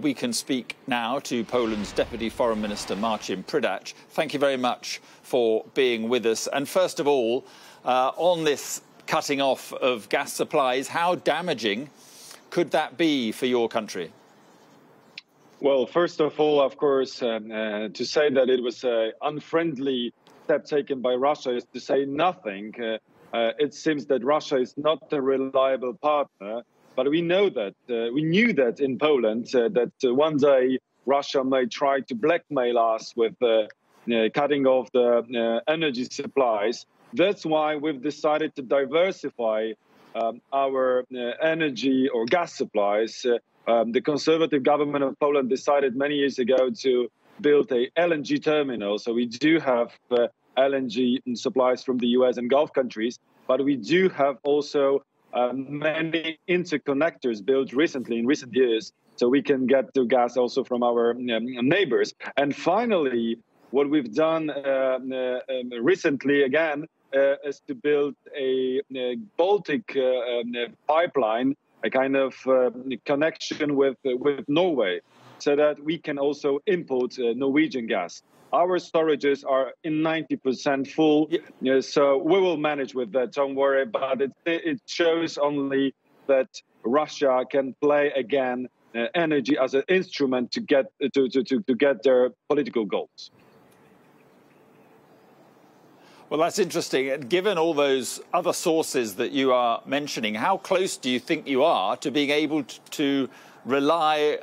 We can speak now to Poland's Deputy Foreign Minister, Marcin Przydacz. Thank you very much for being with us. And first of all, on this cutting off of gas supplies, how damaging could that be for your country? Well, first of all, of course, to say that it was an unfriendly step taken by Russia is to say nothing. It seems that Russia is not a reliable partner. But we know that, we knew that in Poland, that one day Russia may try to blackmail us with cutting off the energy supplies. That's why we've decided to diversify our energy or gas supplies. The conservative government of Poland decided many years ago to build a LNG terminal. So we do have LNG supplies from the US and Gulf countries, but we do have also many interconnectors built recently, in recent years, so we can get to gas also from our neighbors. And finally, what we've done recently again is to build a Baltic pipeline, a kind of connection with Norway, so that we can also import Norwegian gas. Our storages are in 90% full, so we will manage with that, don't worry. But it shows only that Russia can play again energy as an instrument to get their political goals. Well, that's interesting. Given all those other sources that you are mentioning, how close do you think you are to being able to rely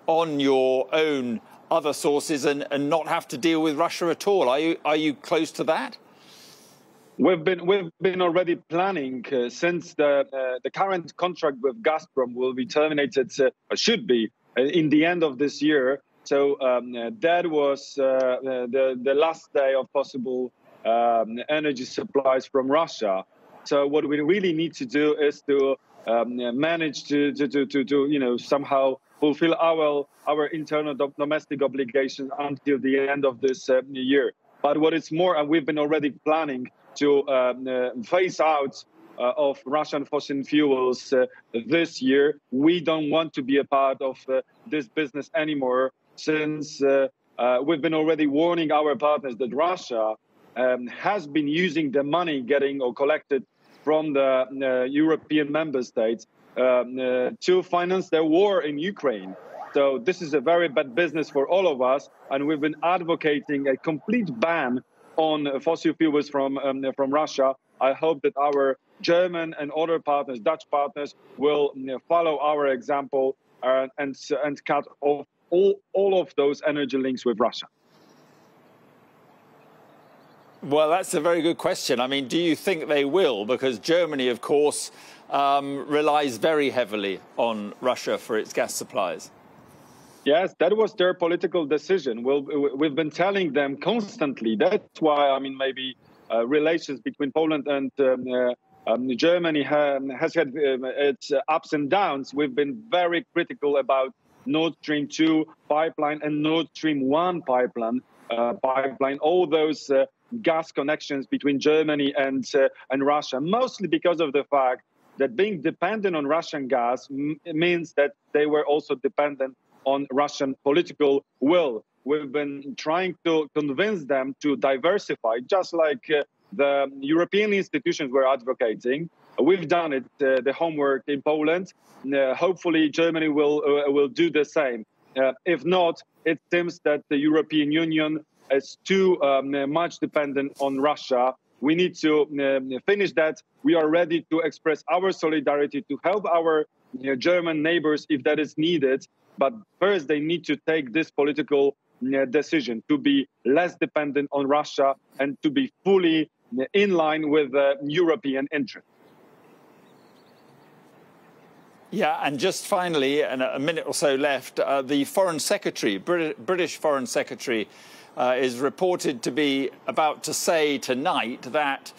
on your own other sources and not have to deal with Russia at all? Are you close to that? We've been already planning since the current contract with Gazprom will be terminated, should be in the end of this year. So that was the last day of possible energy supplies from Russia. So what we really need to do is to manage to somehow fulfill our internal domestic obligations until the end of this year. But what is more, and we've been already planning to phase out of Russian fossil fuels this year. We don't want to be a part of this business anymore, since we've been already warning our partners that Russia has been using the money getting or collected from the European member states to finance their war in Ukraine. So this is a very bad business for all of us, and we've been advocating a complete ban on fossil fuels from Russia. I hope that our German and other partners, Dutch partners, will follow our example and cut off all of those energy links with Russia. Well, that's a very good question. I mean, do you think they will? Because Germany, of course, relies very heavily on Russia for its gas supplies. Yes, that was their political decision. We've been telling them constantly. That's why, I mean, maybe relations between Poland and Germany has had its ups and downs. We've been very critical about Nord Stream 2 pipeline and Nord Stream 1 pipeline. All those gas connections between Germany and Russia, mostly because of the fact that being dependent on Russian gas means that they were also dependent on Russian political will. We've been trying to convince them to diversify, just like the European institutions were advocating. We've done it, the homework in Poland. Hopefully, Germany will do the same. If not, it seems that the European Union is too much dependent on Russia. We need to finish that. We are ready to express our solidarity to help our German neighbors if that is needed. But first, they need to take this political decision to be less dependent on Russia and to be fully in line with European interests. Yeah, and just finally, and a minute or so left, the Foreign Secretary, British Foreign Secretary, is reported to be about to say tonight that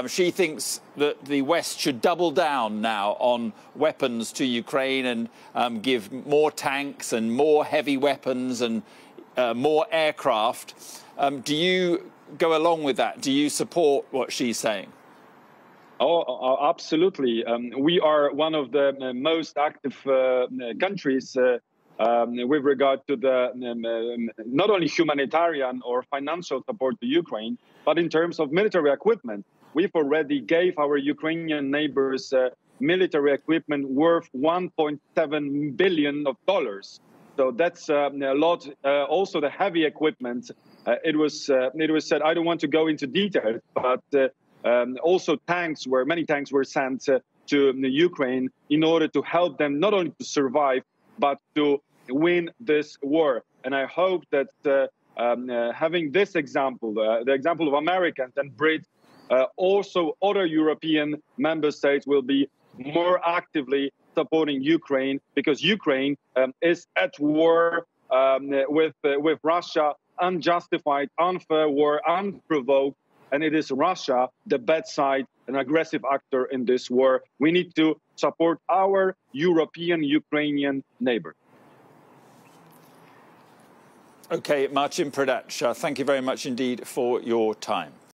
she thinks that the West should double down now on weapons to Ukraine and give more tanks and more heavy weapons and more aircraft. Do you go along with that? Do you support what she's saying? Oh, absolutely. We are one of the most active countries with regard to the not only humanitarian or financial support to Ukraine, but in terms of military equipment. We've already gave our Ukrainian neighbors military equipment worth $1.7 billion. So that's a lot. Also, the heavy equipment. It was said. I don't want to go into details, but also many tanks were sent to Ukraine in order to help them not only to survive but to win this war. And I hope that having this example, the example of Americans and Brits, also other European member states will be more actively supporting Ukraine, because Ukraine is at war with Russia, unjustified, unfair war, unprovoked, and it is Russia, the bad side, an aggressive actor in this war. We need to support our European Ukrainian neighbor. Okay, Marcin Przydacz, thank you very much indeed for your time.